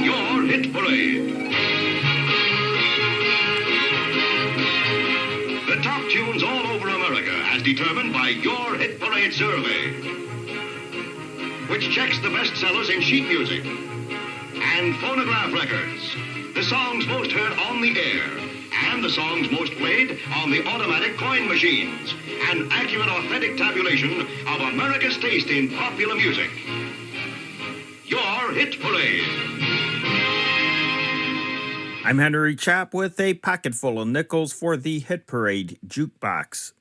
Your Hit Parade. The top tunes all over America as determined by your Hit Parade survey, which checks the bestsellers in sheet music and phonograph records, the songs most heard on the air, and the songs most played on the automatic coin machines. An accurate, authentic tabulation of America's taste in popular music. Your Hit Parade. I'm Henry Chap with a pocket full of nickels for the Hit Parade Jukebox.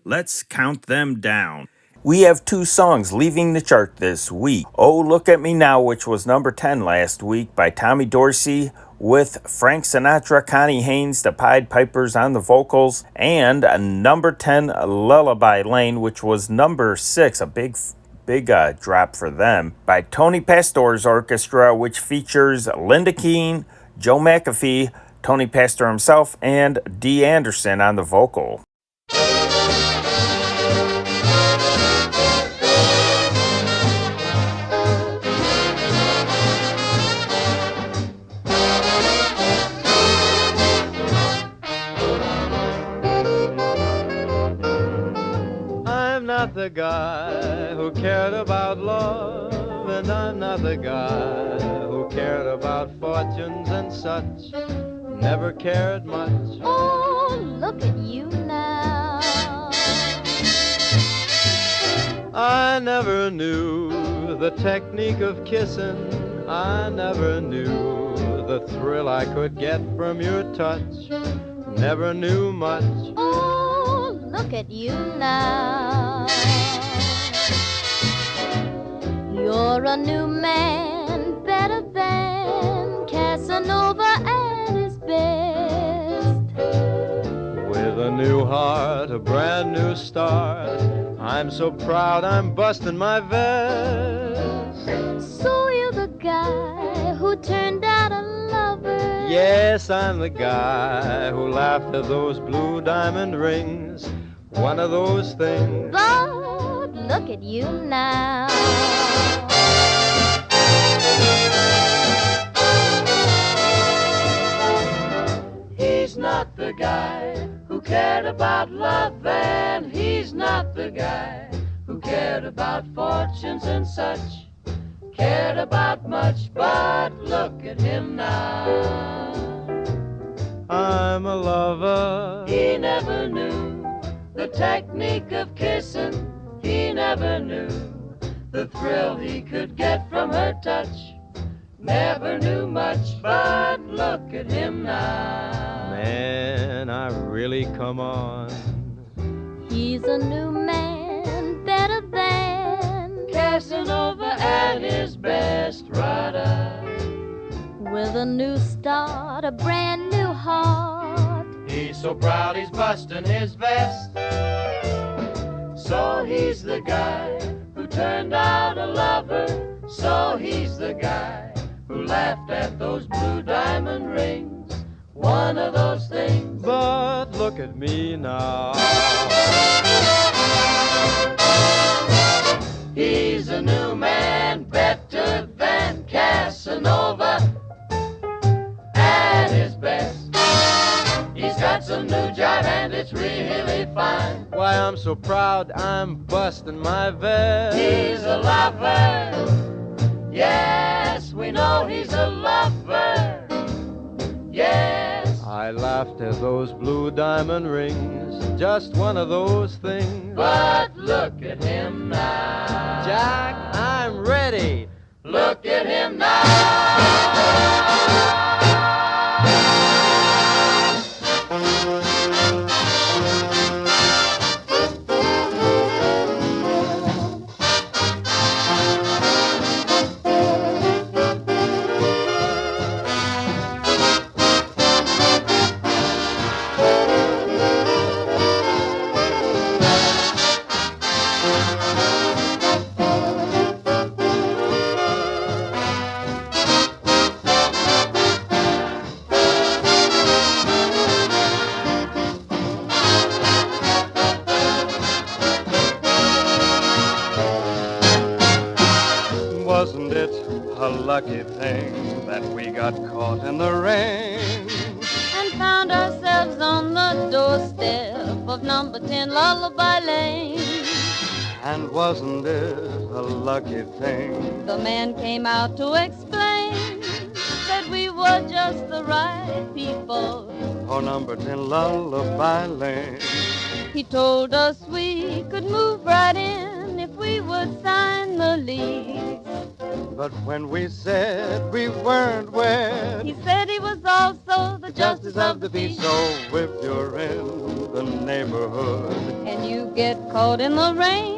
Let's count them down. We have 2 songs leaving the chart this week. Oh, Look at Me Now, which was number 10 last week by Tommy Dorsey, with Frank Sinatra, Connie Haynes, the Pied Pipers on the vocals, and number 10, Lullaby Lane, which was number 6, a big drop for them, by Tony Pastor's orchestra, which features Linda Keane, Joe McAfee, Tony Pastor himself, and Dee Anderson on the vocal. Not the guy who cared about love, and I'm not the guy who cared about fortunes and such. Never cared much. Oh, look at you now. I never knew the technique of kissing. I never knew the thrill I could get from your touch. Never knew much. Oh, look at you now. You're a new man, better than Casanova at his best. With a new heart, a brand new start, I'm so proud I'm busting my vest. So you're the guy who turned out a lover. Yes, I'm the guy who laughed at those blue diamond rings. One of those things. But look at you now. He's not the guy who cared about love, and he's not the guy who cared about fortunes and such. Cared about much, but look at him now. I'm a lover. He never knew the technique of kissing. He never knew the thrill he could get from her touch. Never knew much, but look at him now. Man, I really come on. He's a new man, better than Casanova at his best, rider. With a new start, a brand new heart. He's so proud he's busting his vest. So he's the guy who turned out a lover. So he's the guy who laughed at those blue diamond rings. One of those things. But look at me now. He's a new man, better than Casanova at his best. He's got some new jive and it's really fine. Why, I'm so proud I'm busting my vest. He's a lover. Yes, we know he's a lover. Yes. I laughed at those blue diamond rings. Just one of those things. But look at him now. Jack, I'm ready. Look at him now. thing that we got caught in the rain and found ourselves on the doorstep of number 10 Lullaby Lane. And wasn't it a lucky thing? The man came out to explain that we were just the right people For number 10 Lullaby Lane. He told us we could move right in if we would sign the lease. But when we said we weren't wed, He said he was also the justice of the peace. peace. So if you're in the neighborhood, And you get caught in the rain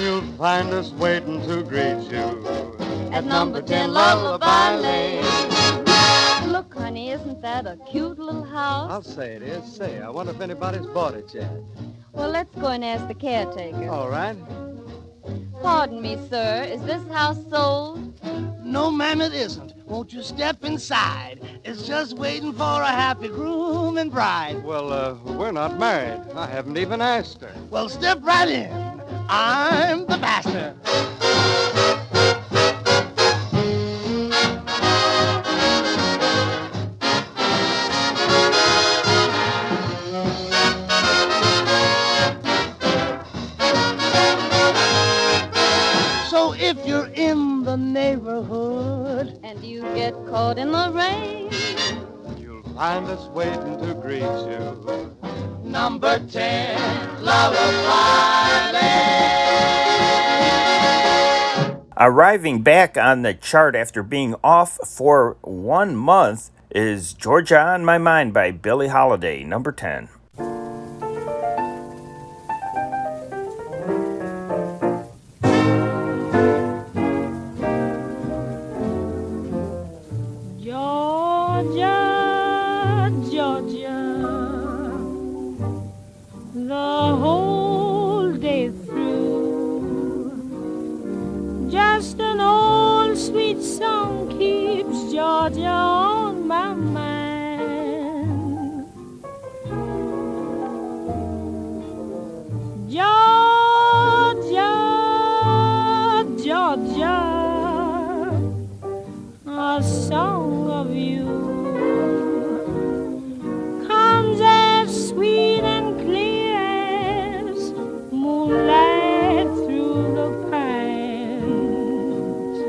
you'll find us waiting to greet you at number 10 Lullaby Lane. Look, honey, isn't that a cute little I'll house? say it is. Say, I wonder if anybody's bought it yet. Well, let's go and ask the caretaker. All right. Pardon me, sir, is this house sold? No, ma'am, it isn't. Won't you step inside? It's just waiting for a happy groom and bride. Well, we're not married. I haven't even asked her. Well, step right in. I'm the master. So if you're in the neighborhood, And you get caught in the rain You'll find us waiting to greet you. number 10, Lullaby Lane. Arriving back on the chart after being off for 1 month is Georgia on My Mind by Billie Holiday, number 10. Georgia, Georgia, the whole day through, just an old sweet song keeps Georgia on my mind. Georgia, Georgia, a song of you comes as sweet and clear as moonlight through the pines.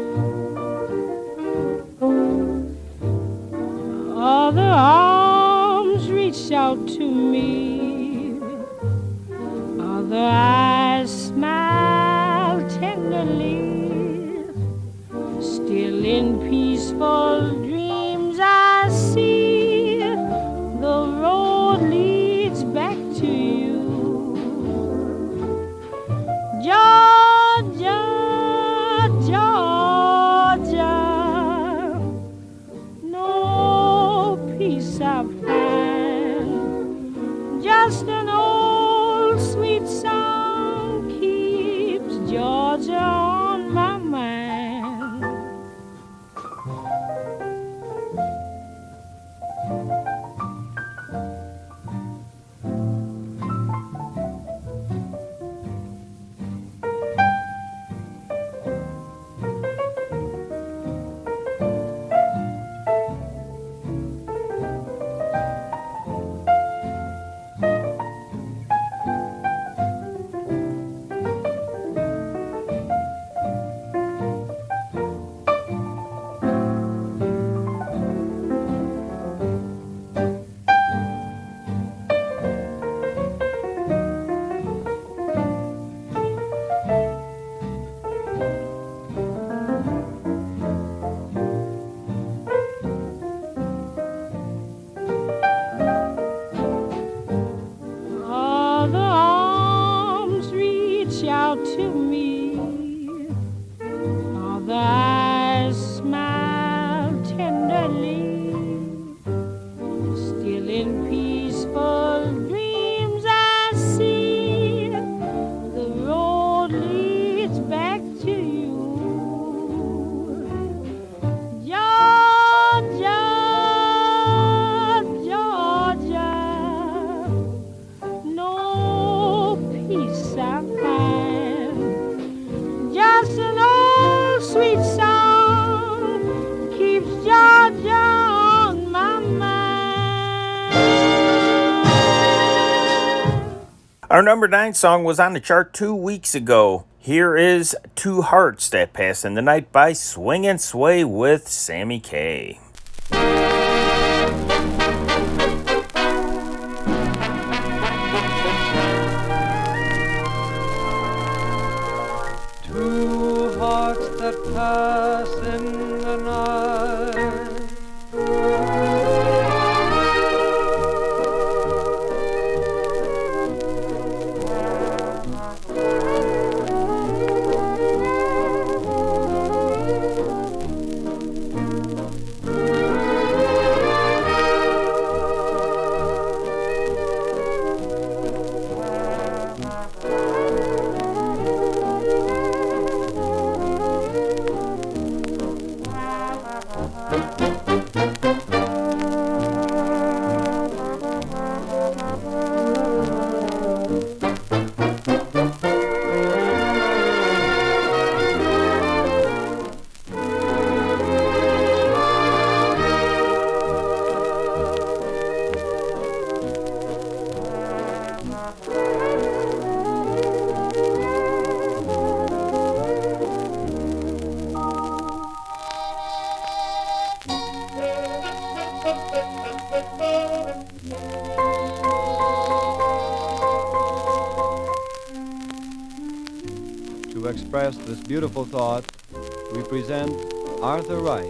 Other arms reach out to me, other eyes smile tenderly. Still in peaceful dreams I see the road leads back to you. Georgia, Georgia, no peace I find, just an old sweet song keeps Georgia on my mind. Our number 9 song was on the chart 2 weeks ago. Here is Two Hearts That Pass in the Night by Swing and Sway with Sammy Kaye. Two hearts that pass in the night, to express this beautiful thought, we present Arthur Wright.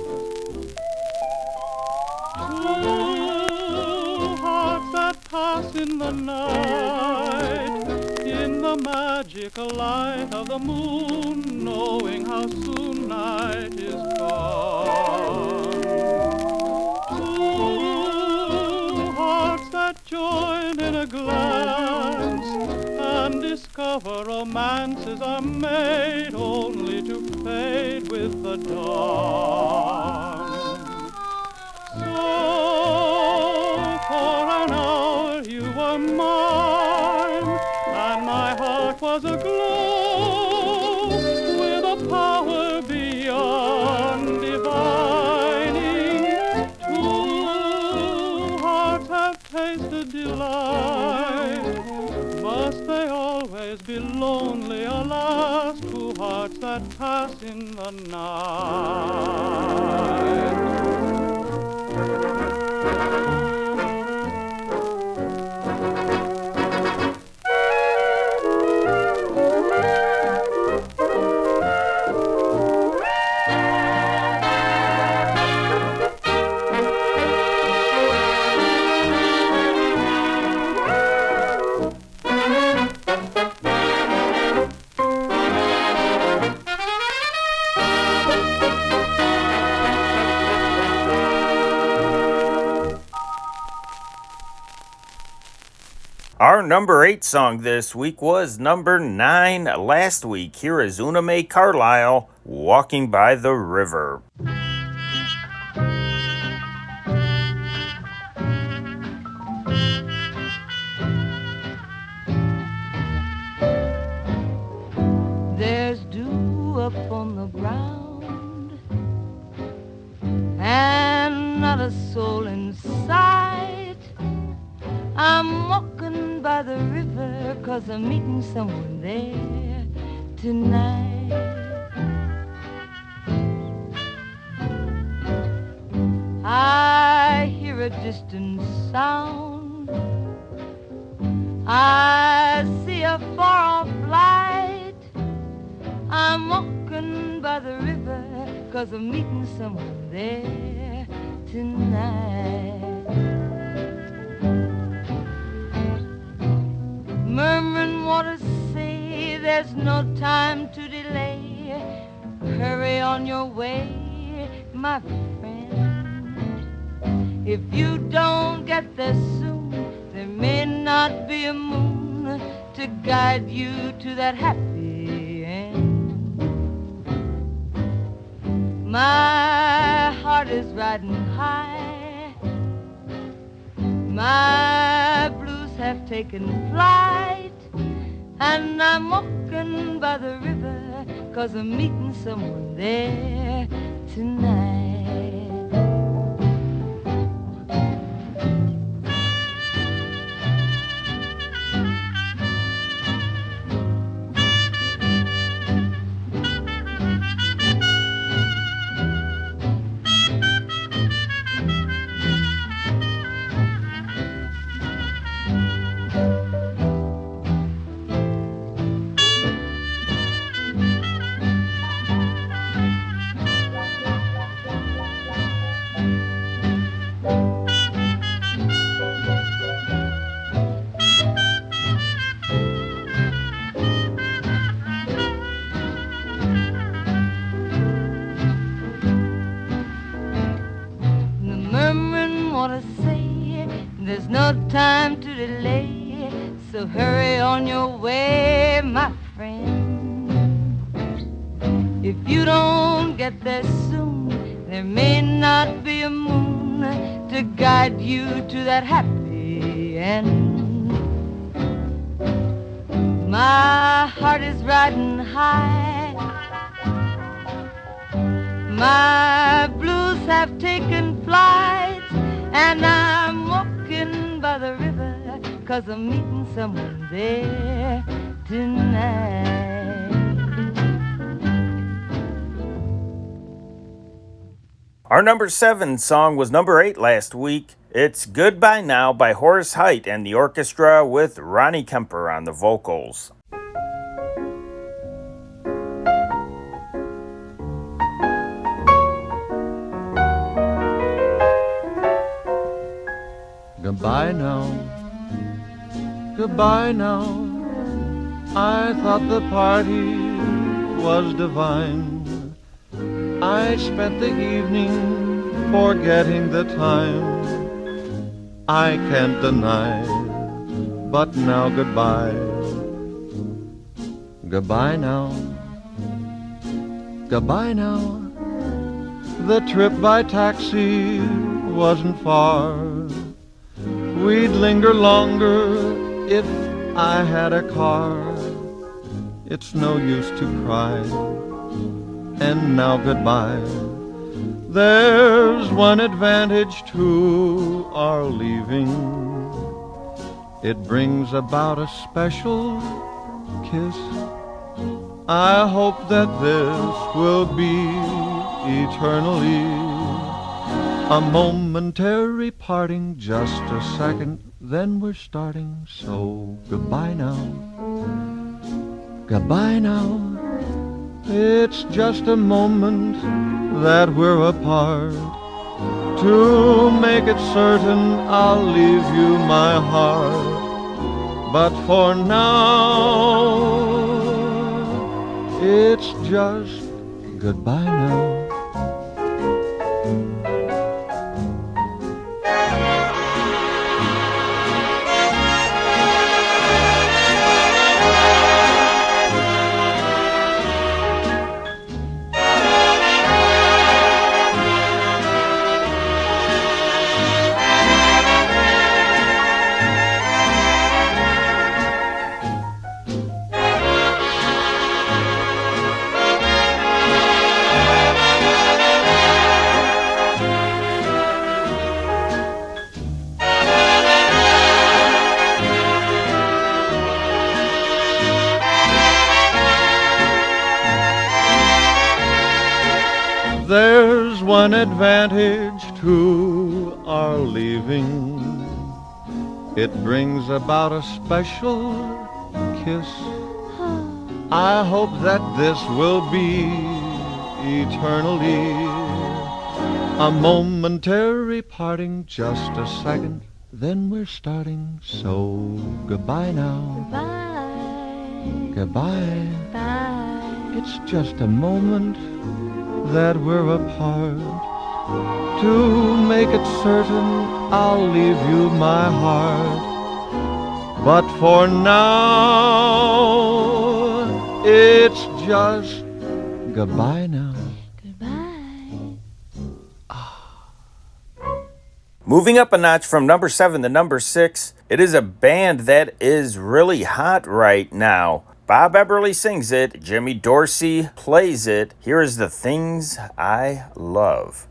Two hearts that pass in the night, in the magical light of the moon, knowing how soon night is gone. Two hearts that join in a glance and discover romances are made only to fade with the dawn. So for an hour you were mine, and my heart was aglow with a power beyond divining. Two hearts have tasted delight. Must they always be lonely, alas, two hearts that pass in the night? Our number 8 song this week was number 9 last week. Here is Una Mae Carlisle, Walking by the River. There's dew up on the ground and not a soul in sight. I'm walking by the river 'cause I'm meeting someone there tonight. I hear a distant sound, I see a far-off light. I'm walking by the river 'cause I'm meeting someone there tonight. Murmuring waters say there's no time to delay. Hurry on your way, my friend. If you don't get there soon, there may not be a moon to guide you to that happy end. My heart is riding high, my blues have taken flight, and I'm walking by the river 'cause I'm meeting someone there tonight. want to say, there's no time to delay, so hurry on your way, my friend. If you don't get there soon, there may not be a moon to guide you to that happy end. My heart is riding high, my blues have taken flight, and I'm walking by the river, 'cause I'm meeting someone there tonight. Our number 7 song was number 8 last week. It's Goodbye Now by Horace Heidt and the orchestra with Ronnie Kemper on the vocals. Goodbye now, goodbye now. I thought the party was divine. I spent the evening forgetting the time. I can't deny, but now goodbye. Goodbye now, goodbye now. The trip by taxi wasn't far. We'd linger longer if I had a car. It's no use to cry, and now goodbye. There's one advantage to our leaving. It brings about a special kiss. I hope that this will be eternally a momentary parting, just a second, then we're starting. So goodbye now, goodbye now. It's just a moment that we're apart. To make it certain, I'll leave you my heart. But for now, it's just goodbye now. There's one advantage to our leaving. It brings about a special kiss. I hope that this will be eternally a momentary parting, just a second, then we're starting. So goodbye now. Goodbye. Goodbye. Bye. It's just a moment that we're apart. To make it certain, I'll leave you my heart. But for now, it's just goodbye now. Goodbye. Moving up a notch from number 7 to number 6, it is a band that is really hot right now. Bob Eberly sings it, Jimmy Dorsey plays it. Here is The Things I Love.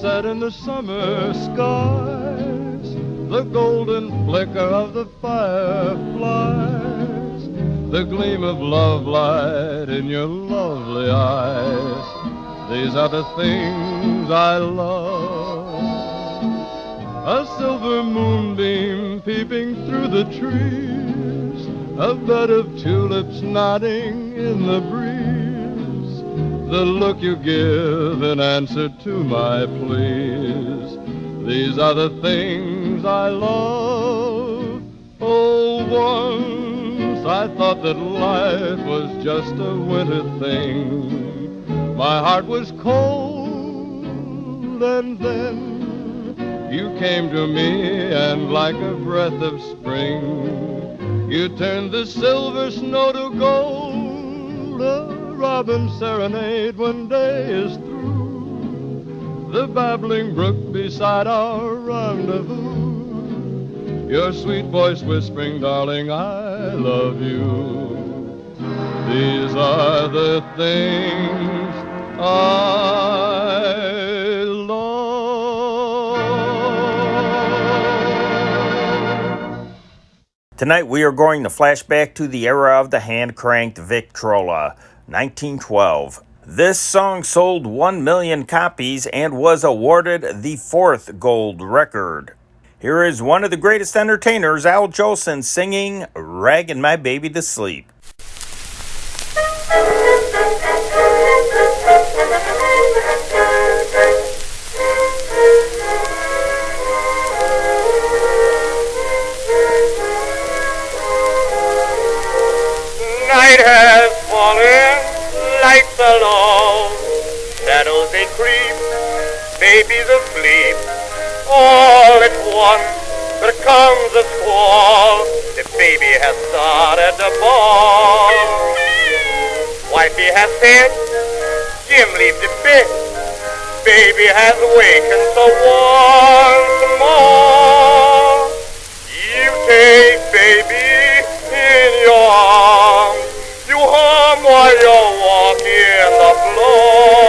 set in the summer skies, the golden flicker of the fireflies, the gleam of love light in your lovely eyes. These are the things I love. A silver moonbeam peeping through the trees, a bed of tulips nodding in the breeze, the look you give in answer to my pleas. These are the things I love. Oh, once I thought that life was just a winter thing. My heart was cold, and then you came to me, and like a breath of spring, you turned the silver snow to gold. A robin serenade when day is through, the babbling brook beside our rendezvous, your sweet voice whispering, darling, I love you. These are the things I love. Tonight we are going to flash back to the era of the hand-cranked Victrola, 1912. This song sold 1 million copies and was awarded the 4th gold record. Here is one of the greatest entertainers, Al Jolson, singing Raggin' My Baby to Sleep. Night has fallen, lights are low, shadows they creep, baby's asleep. All at once there comes a squall, the baby has started the ball. Wifey has said, Jim leave the bed, baby has awakened, so once more you take baby in your arms, you hum while you're walking the floor.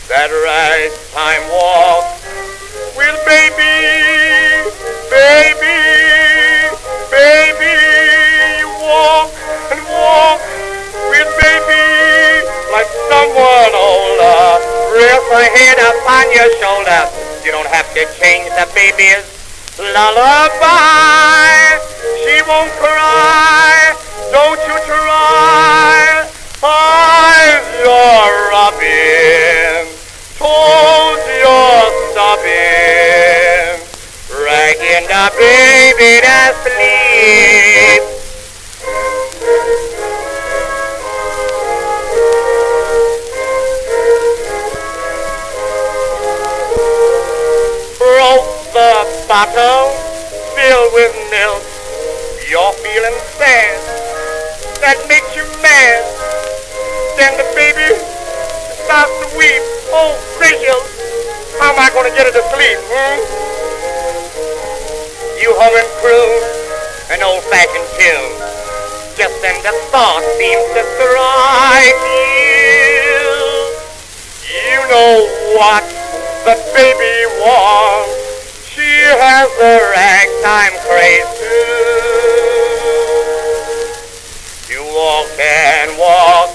That ragtime walk with baby, baby, baby. You walk and walk with baby like someone older. Rest her head upon your shoulder. You don't have to change the baby's lullaby. She won't cry, don't you try. Eyes you're rubbing, toes you're stubbing, ragging the baby to sleep. Broke the bottle, filled with milk. You're feeling sad, that makes you mad. Then the baby starts to weep. Oh, gracious, how am I going to get her to sleep, You hum and croon an old-fashioned tune. Just then the thought seems to strike you. You know what the baby wants. She has the ragtime craze too. You walk and walk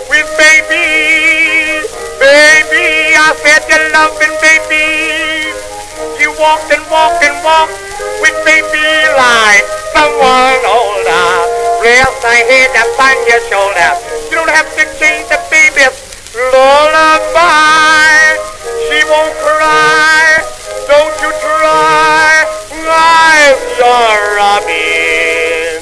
with baby, baby. I said you're loving baby. You walked and walked and walked with baby like someone older. Rest my head upon your shoulder. You don't have to change the baby's lullaby. She won't cry, don't you try. Eyes you're rubbing,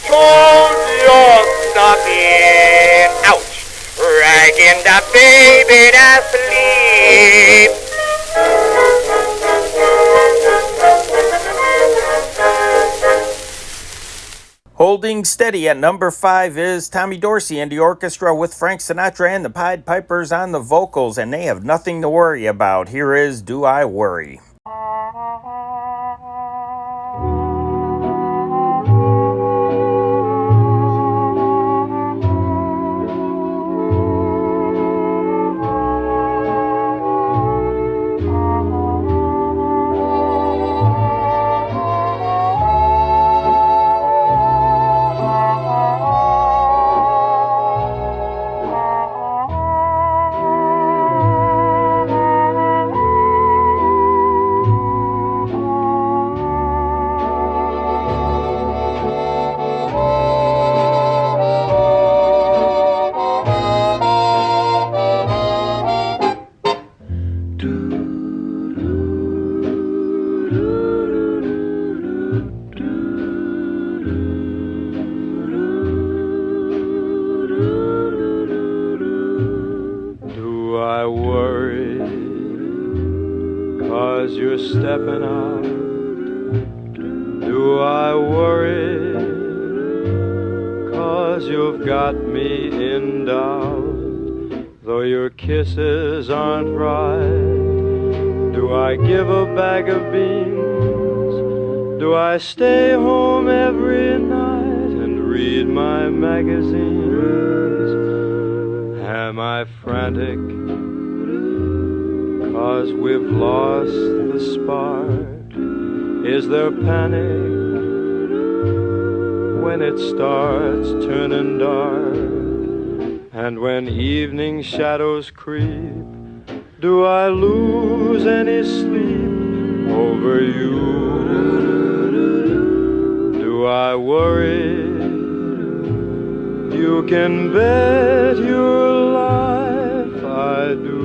toes you're stubbing. Ouch, ragging the baby to sleep. Holding steady at number 5 is Tommy Dorsey and the orchestra with Frank Sinatra and the Pied Pipers on the vocals, and they have nothing to worry about. Here is Do I Worry. worry, 'cause you're stepping out? Do I worry, 'cause you've got me in doubt? Though your kisses aren't right, do I give a bag of beans? Do I stay home every night and read my magazines? Am I frantic, 'cause we've lost the spark? Is there panic when it starts turning dark? And when evening shadows creep, do I lose any sleep over you? Do I worry? You can bet your life I do.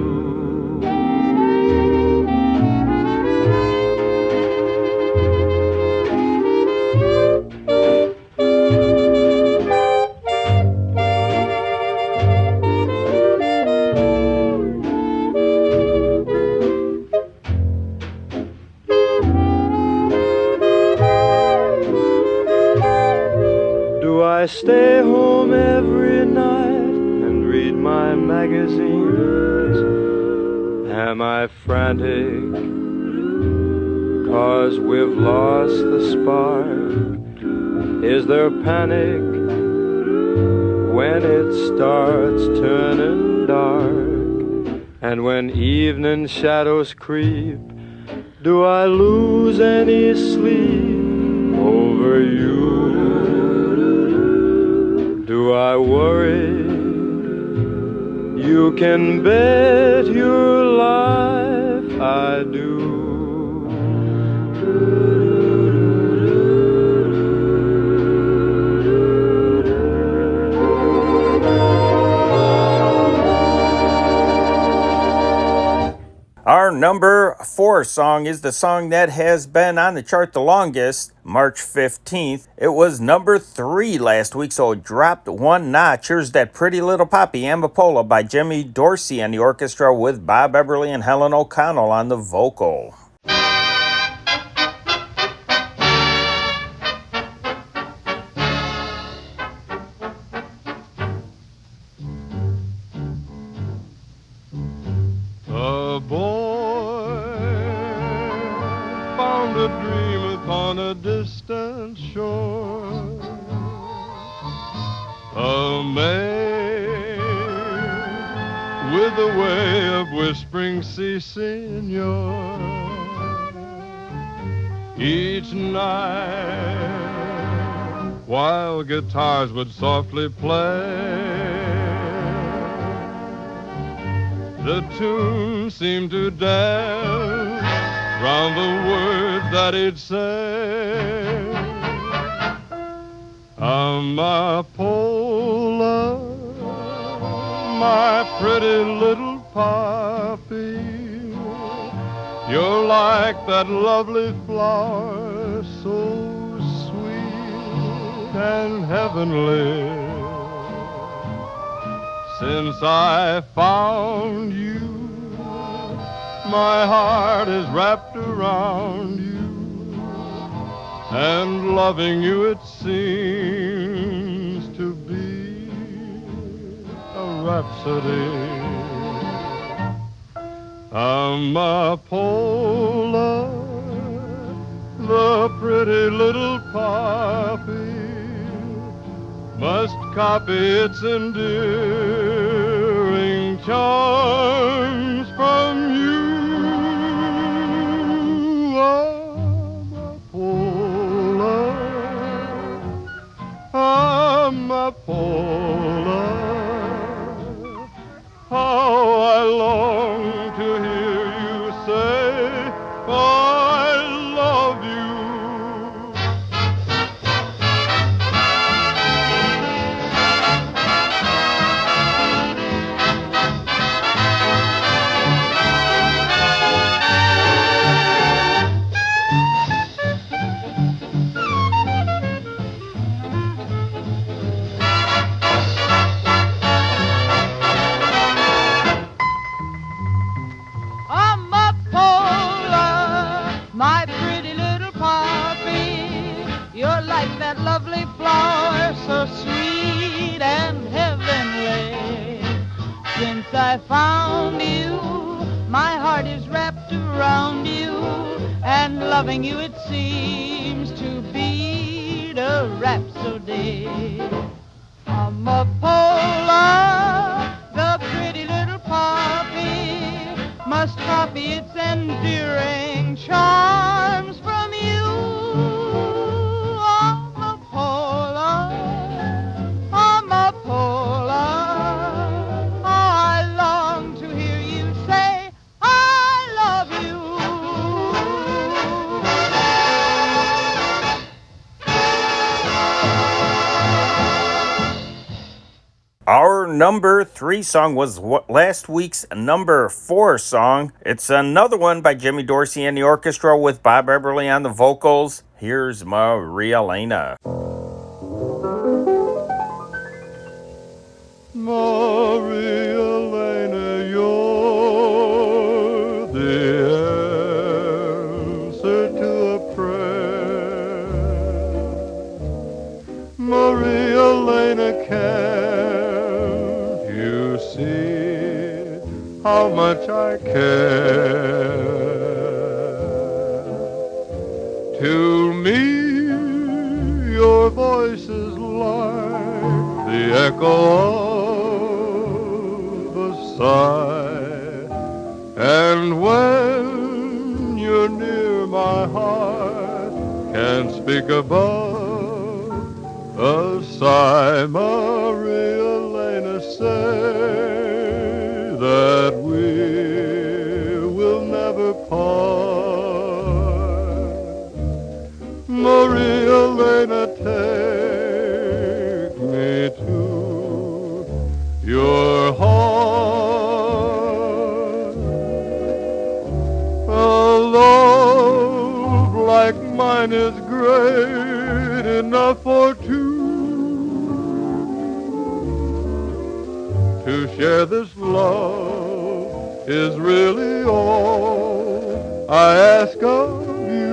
I stay home every night and read my magazines. Am I frantic, 'cause we've lost the spark? Is there panic when it starts turning dark? And when evening shadows creep, do I lose any sleep over you? Do I worry? You can bet your life I do. Our number 4 song is the song that has been on the chart the longest, March 15th. It was number 3 last week, so it dropped one notch. Here's That Pretty Little Poppy, Amapola by Jimmy Dorsey and the orchestra with Bob Eberly and Helen O'Connell on the vocal. A boy found a dream upon a distant shore. A maid with a way of whispering, "Si, senor." Each night, while guitars would softly play, the tune seemed to dance round the words that he'd say. Amapola, my pretty little poppy, you're like that lovely flower, so sweet and heavenly. Since I found you, my heart is wrapped around you, and loving you it seems to be a rhapsody. Amapola, the pretty little poppy, must copy its endearing charms from you. Amapola, Amapola, how I long to hear you say, I love you. hour so sweet and heavenly. Since I found you, my heart is wrapped around you, and loving you it seems to be the rhapsody. Amapola, the pretty little poppy, must copy its endearing charms from you. Amapola, Amapola, I long to hear you say, I love you. Our number 3 song was last week's number 4 song. It's another one by Jimmy Dorsey and the orchestra with Bob Eberly on the vocals. Here's Maria Elena. Maria Elena, you're the answer to a prayer. Maria Elena, can't you see how much I care? To me, your voice is like the echo of a sigh, and when you're near, my heart can't speak above a sigh. Maria Elena, say that we will never part. Maria Elena, take me to your heart. A love like mine is great enough for two. To share this love is really all I ask of you.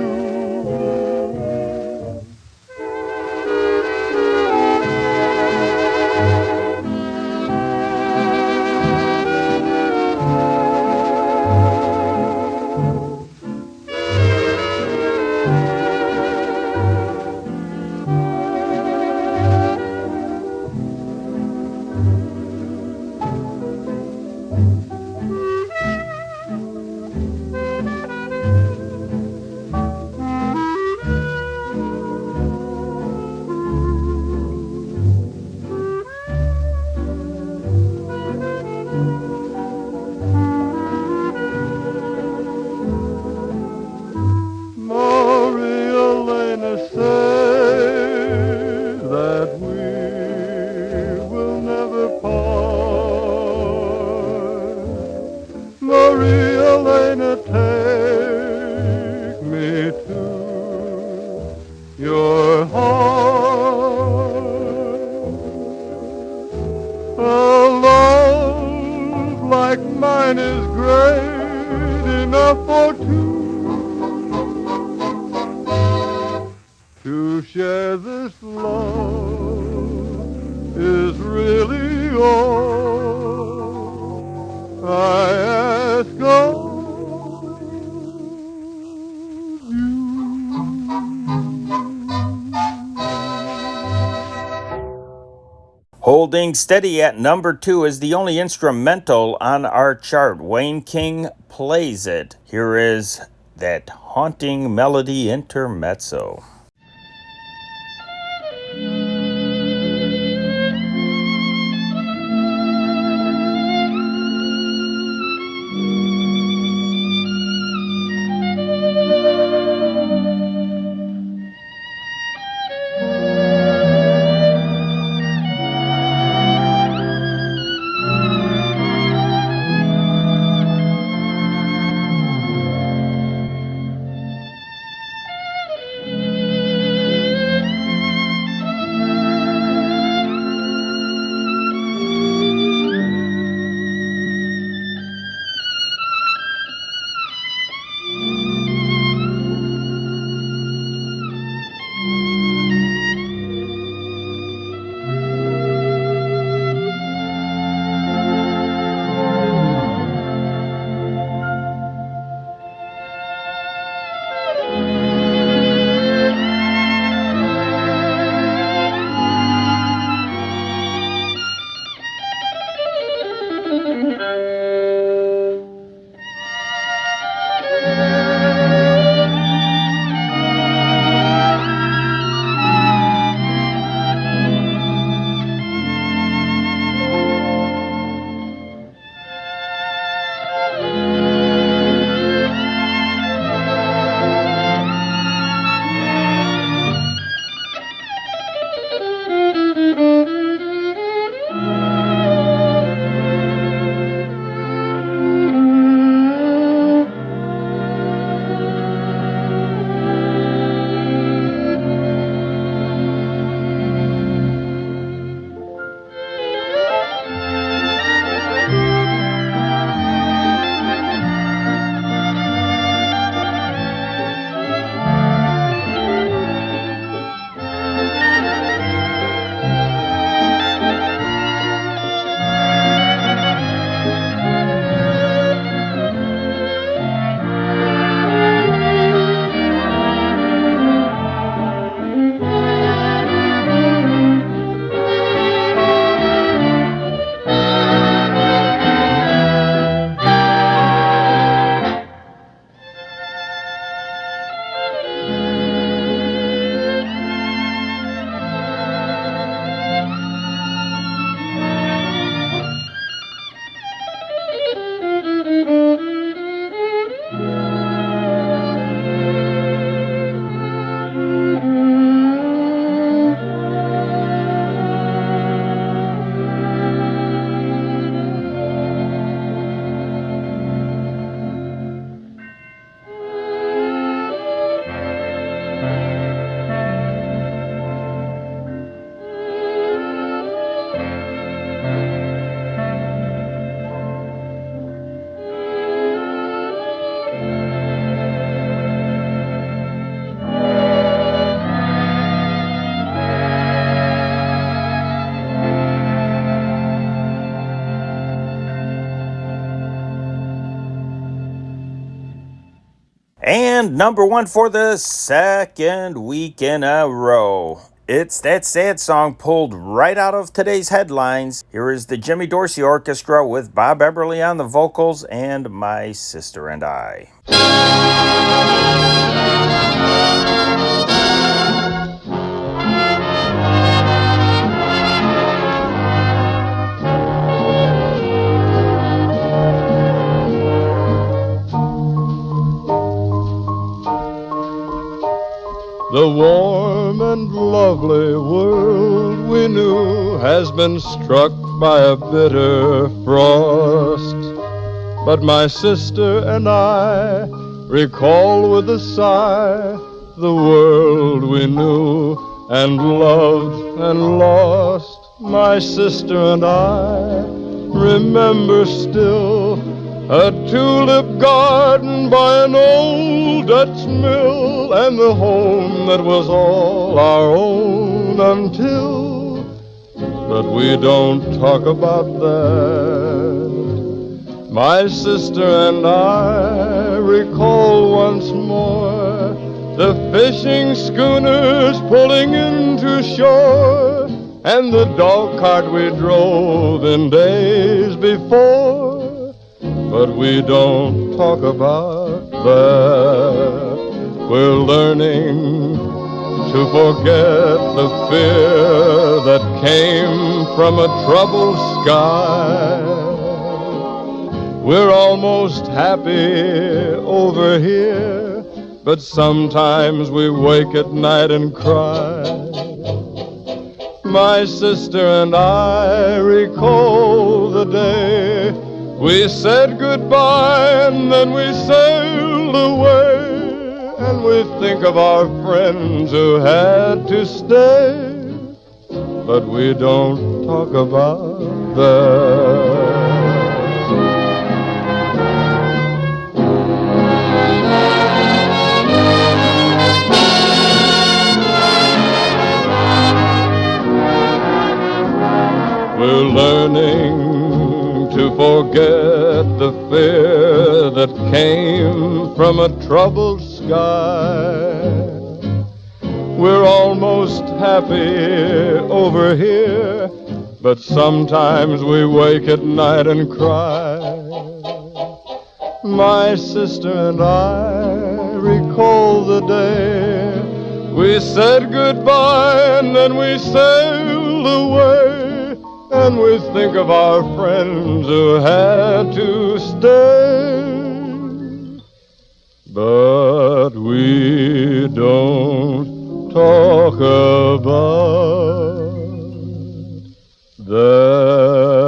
To share this love is really all I ask of Holding steady at number 2 is the only instrumental on our chart. Wayne King plays it. Here is that haunting melody intermezzo. And number one for the second week in a row. It's that sad song pulled right out of today's headlines. Here is the Jimmy Dorsey Orchestra with Bob Eberly on the vocals and My Sister and I. The warm and lovely world we knew has been struck by a bitter frost. But my sister and I recall with a sigh the world we knew and loved and lost. My sister and I remember still a tulip garden by an old Dutch mill, and the home that was all our own until. But we don't talk about that. My sister and I recall once more the fishing schooners pulling into shore, and the dog cart we drove in days before. But we don't talk about that. We're learning to forget the fear that came from a troubled sky. We're almost happy over here, but sometimes we wake at night and cry. My sister and I recall the day we said goodbye and then we sailed away, and we think of our friends who had to stay, but we don't talk about that. We're learning to forget the fear that came from a troubled sky. We're almost happy over here, but sometimes we wake at night and cry. My sister and I recall the day we said goodbye and then we sailed away, and we think of our friends who had to stay, but we don't talk about that.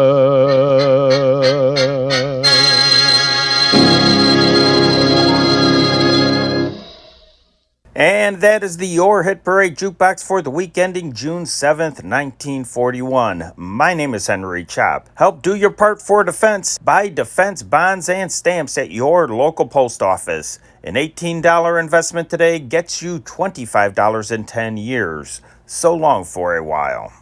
And that is the Your Hit Parade Jukebox for the week ending June 7th, 1941. My name is Henry Chop. Help do your part for defense. Buy defense bonds and stamps at your local post office. An $18 investment today gets you $25 in 10 years. So long for a while.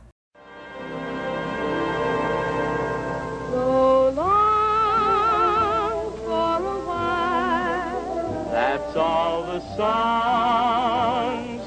So long for a while. That's all the songs